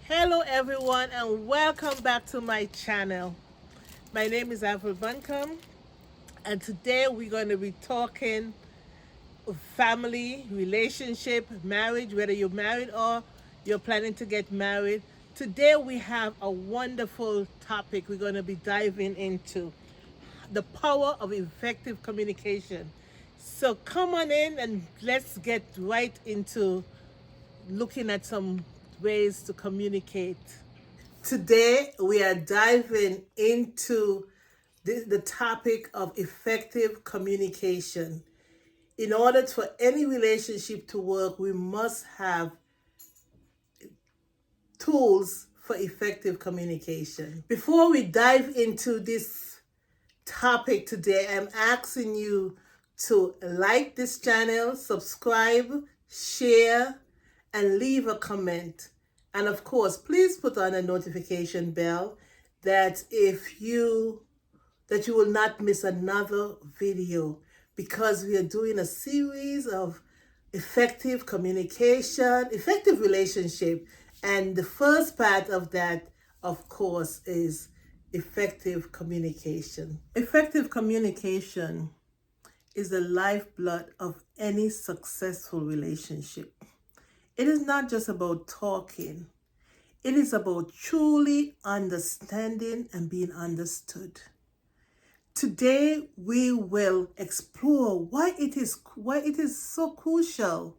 Hello everyone and welcome back to my channel. My name is Avril Buncombe and today we're going to be talking family, relationship, marriage, whether you're married or you're planning to get married. Today we have a wonderful topic we're going to be diving into: the power of effective communication. So come on in and let's get right into looking at some ways to communicate. Today, we are diving into the topic of effective communication. In order for any relationship to work, we must have tools for effective communication. Before we dive into this topic today, I'm asking you to like this channel, subscribe, share, and leave a comment. And of course, please put on a notification bell that you will not miss another video, because we are doing a series of effective communication, effective relationship. And the first part of that, of course, is effective communication. Effective communication is the lifeblood of any successful relationship. It is not just about talking. It is about truly understanding and being understood. Today we will explore why it is so crucial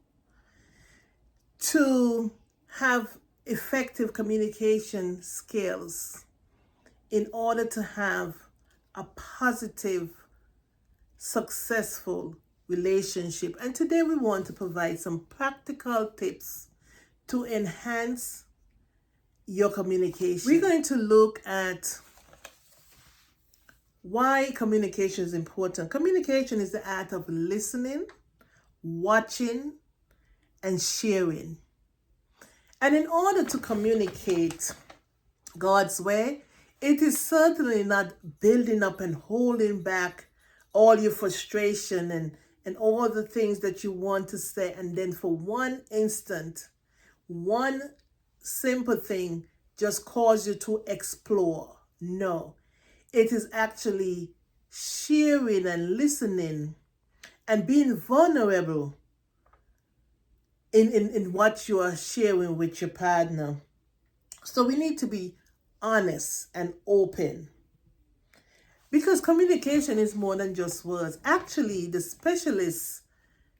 to have effective communication skills in order to have a positive, successful relationship. And today we want to provide some practical tips to enhance your communication. We're going to look at why communication is important. Communication is the art of listening, watching, and sharing. And in order to communicate God's way, it is certainly not building up and holding back all your frustration and all the things that you want to say, and then for one instant, one simple thing just cause you to explore. No, it is actually sharing and listening and being vulnerable in what you are sharing with your partner. So we need to be honest and open, because communication is more than just words. Actually, the specialists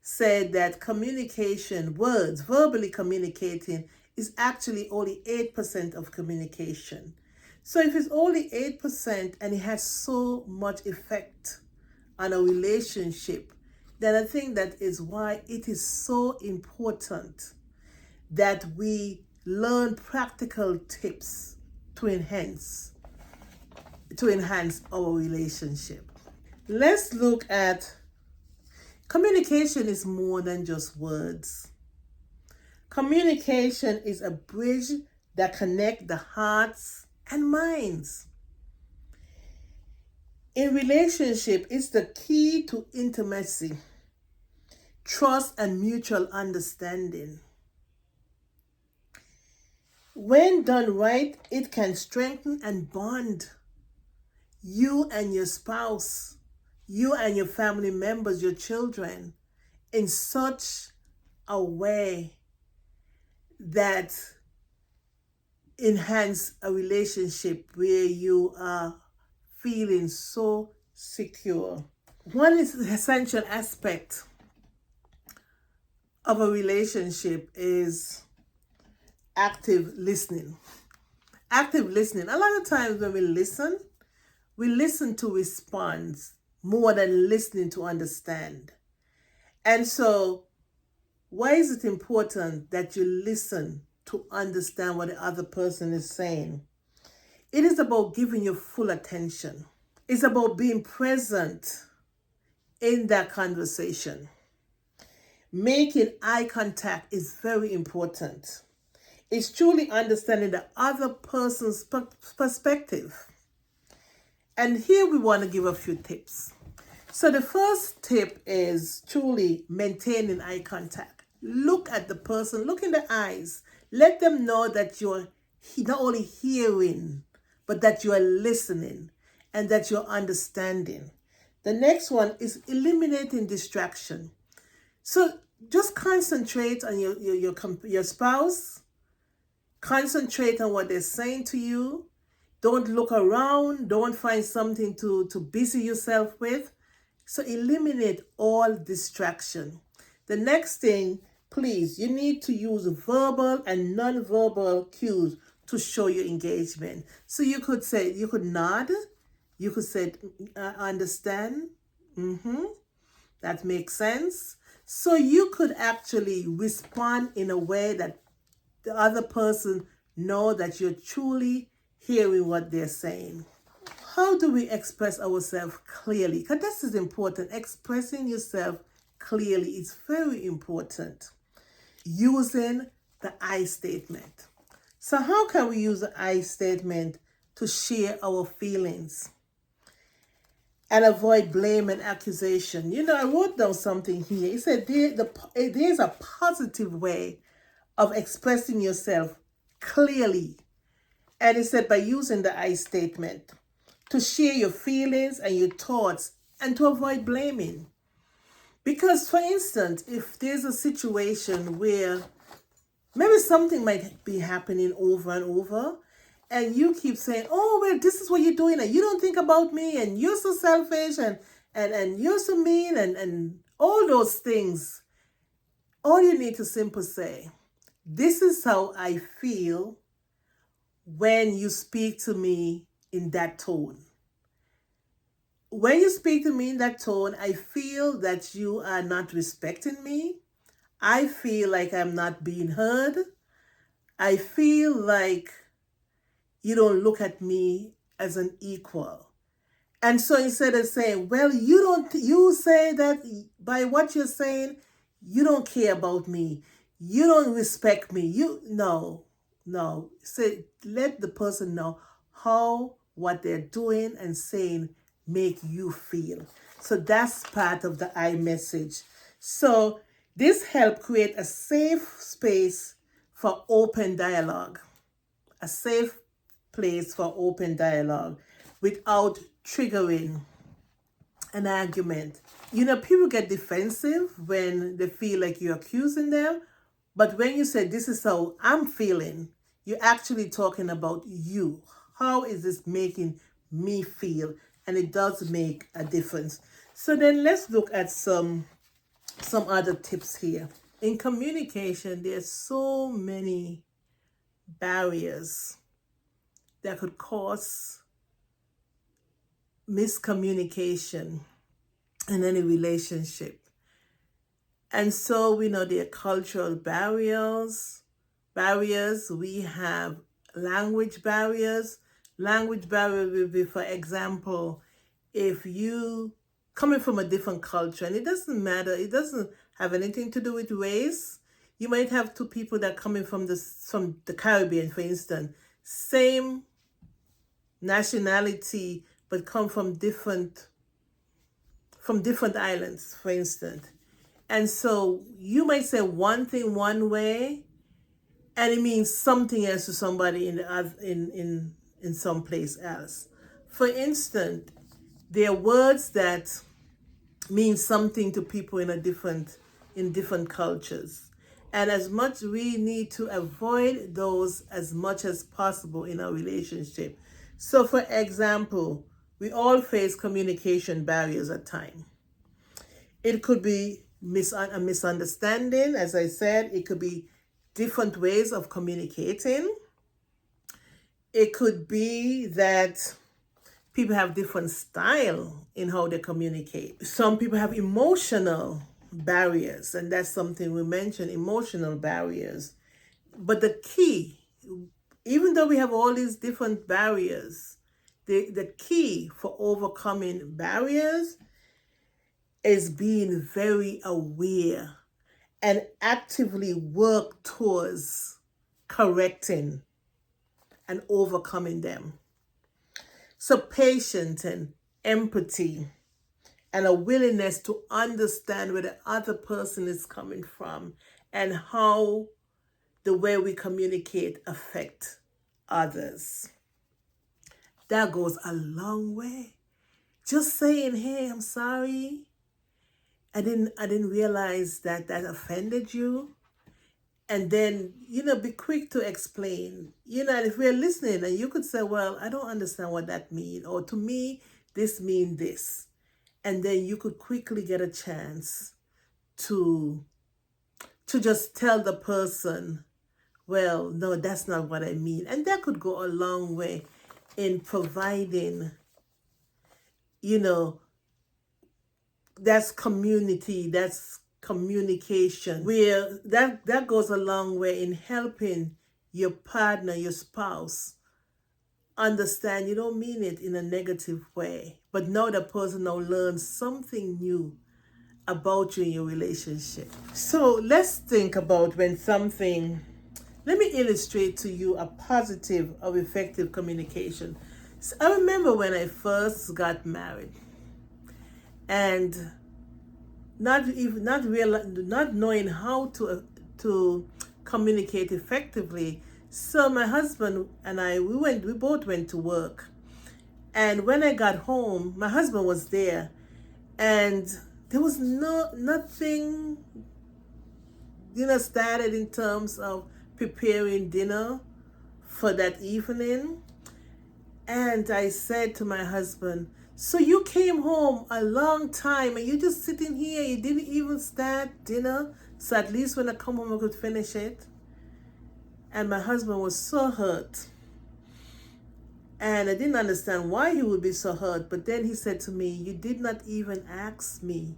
said that communication, words, verbally communicating, is actually only 8% of communication. So if it's only 8% and it has so much effect on a relationship, then I think that is why it is so important that we learn practical tips to enhance our relationship. Let's look at communication is more than just words. Communication is a bridge that connects the hearts and minds. In relationship, it's the key to intimacy, trust, and mutual understanding. When done right, it can strengthen and bond you and your spouse, you and your family members, your children, in such a way that enhance a relationship where you are feeling so secure. One is the essential aspect of a relationship is active listening. Active listening. A lot of times when we listen to respond more than listening to understand. And so, why is it important that you listen to understand what the other person is saying? It is about giving your full attention. It's about being present in that conversation. Making eye contact is very important. It's truly understanding the other person's perspective. And here we want to give a few tips. So the first tip is truly maintaining eye contact. Look at the person, look in the eyes. Let them know that you're not only hearing, but that you are listening and that you're understanding. The next one is eliminating distraction. So just concentrate on your spouse. Concentrate on what they're saying to you. Don't look around. Don't find something to busy yourself with. So eliminate all distraction. The next thing, please, you need to use verbal and non-verbal cues to show your engagement. So you could say, you could nod. You could say, I understand. That makes sense. So you could actually respond in a way that the other person know that you're truly hearing what they're saying. How do we express ourselves clearly? Because this is important. Expressing yourself clearly is very important. Using the I statement. So how can we use the I statement to share our feelings and avoid blame and accusation? I wrote down something here. It said there's a positive way of expressing yourself clearly. And it said by using the I statement to share your feelings and your thoughts and to avoid blaming. Because, for instance, if there's a situation where maybe something might be happening over and over, and you keep saying, oh, well, this is what you're doing, and you don't think about me, and you're so selfish, and you're so mean, and all those things, all you need to simply say, this is how I feel when you speak to me in that tone. When you speak to me in that tone, I feel that you are not respecting me. I feel like I'm not being heard. I feel like you don't look at me as an equal. And so instead of saying, well, you say that by what you're saying, you don't care about me. You don't respect me. No. Say, let the person know how what they're doing and saying make you feel. So that's part of the I message. So this helps create a safe space for open dialogue. A safe place for open dialogue without triggering an argument. People get defensive when they feel like you're accusing them. But when you say, this is how I'm feeling, you're actually talking about you. How is this making me feel? And it does make a difference. So then let's look at some other tips here. In communication, there's so many barriers that could cause miscommunication in any relationship. And so we know there are cultural barriers. We have language barriers. Language barrier will be, for example, if you coming from a different culture, and it doesn't matter, it doesn't have anything to do with race. You might have two people that are coming from the Caribbean, for instance, same nationality, but come from different islands, for instance. And so you might say one thing one way, and it means something else to somebody in some place else. For instance, there are words that mean something to people in different cultures. And as much we need to avoid those as much as possible in our relationship. So for example, we all face communication barriers at times. It could be a misunderstanding, as I said. It could be different ways of communicating. It could be that people have different style in how they communicate. Some people have emotional barriers, and that's something we mentioned, emotional barriers. But the key, even though we have all these different barriers, the key for overcoming barriers is being very aware and actively work towards correcting and overcoming them. So patience and empathy and a willingness to understand where the other person is coming from and how the way we communicate affect others. That goes a long way. Just saying, hey, I'm sorry. I didn't realize that offended you. And then, be quick to explain. And if we're listening and you could say, well, I don't understand what that means, or to me, this means this. And then you could quickly get a chance to just tell the person, well, no, that's not what I mean. And that could go a long way in providing, that's community, that's communication, where that goes a long way in helping your partner, your spouse, understand you don't mean it in a negative way. But now the person now learns something new about you in your relationship. So let's think about when something, let me illustrate to you a positive or effective communication. So I remember when I first got married, and not knowing how to communicate effectively. So my husband and I, we both went to work. And when I got home, my husband was there, and there was nothing, started in terms of preparing dinner for that evening. And I said to my husband, so you came home a long time and you're just sitting here, you didn't even start dinner, so at least when I come home I could finish it. And my husband was so hurt. And I didn't understand why he would be so hurt. But then he said to me, you did not even ask me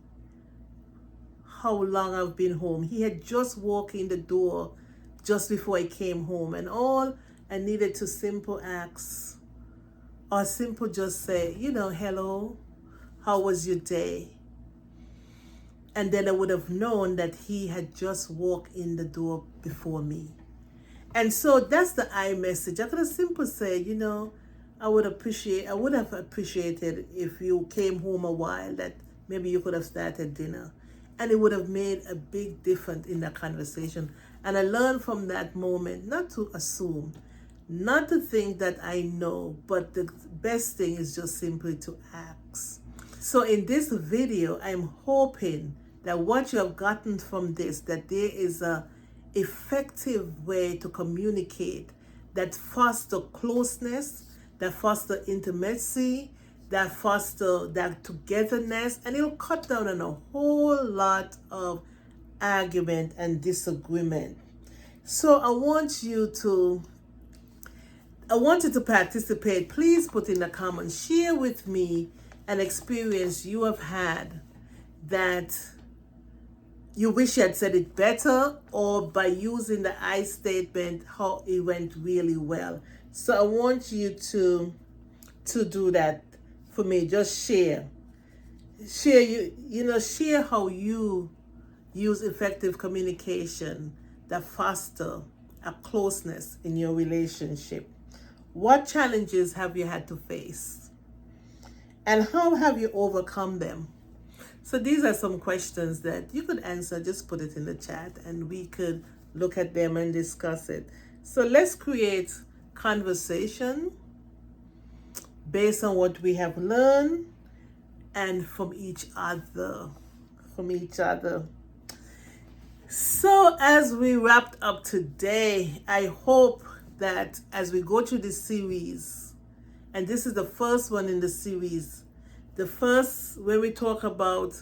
how long I've been home. He had just walked in the door just before I came home. And all I needed to simple ask, or simple just say, hello, how was your day? And then I would have known that he had just walked in the door before me. And so that's the I message. I could have simply said, I would have appreciated if you came home a while, that maybe you could have started dinner. And it would have made a big difference in that conversation. And I learned from that moment not to assume, not to think that I know, but the best thing is just simply to ask. So in this video, I'm hoping that what you have gotten from this, that there is a effective way to communicate that foster closeness, that foster intimacy, that foster that togetherness, and it'll cut down on a whole lot of argument and disagreement. So I want you to participate. Please put in the comments, share with me an experience you have had that you wish you had said it better, or by using the I statement, how it went really well. So I want you to do that for me. Just share how you use effective communication that foster a closeness in your relationship. What challenges have you had to face? And how have you overcome them? So these are some questions that you could answer. Just put it in the chat and we could look at them and discuss it. So let's create conversation based on what we have learned and from each other. So as we wrapped up today, I hope that as we go through this series, and this is the first one in the series, the first where we talk about,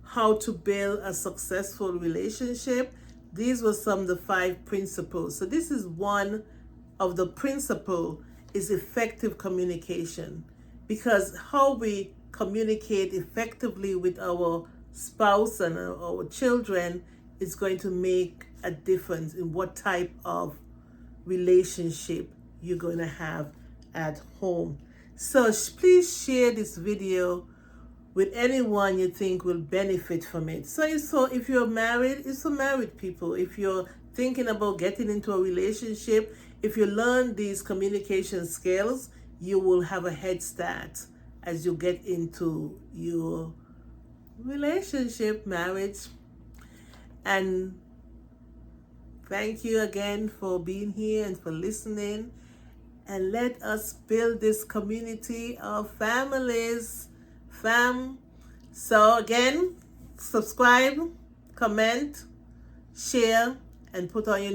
how to build a successful relationship. These were some of the 5 principles. So this is one of the principle is effective communication, because how we communicate effectively with our spouse and our children is going to make a difference in what type of relationship you're going to have at home. So please share this video with anyone you think will benefit from it. So if you're married, it's for married people. If you're thinking about getting into a relationship, if you learn these communication skills, you will have a head start as you get into your relationship, marriage. And Thank you again for being here and for listening. And let us build this community of families. So again, subscribe, comment, share, and put on your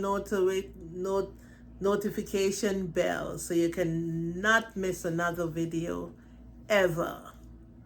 notification bell so you can not miss another video ever.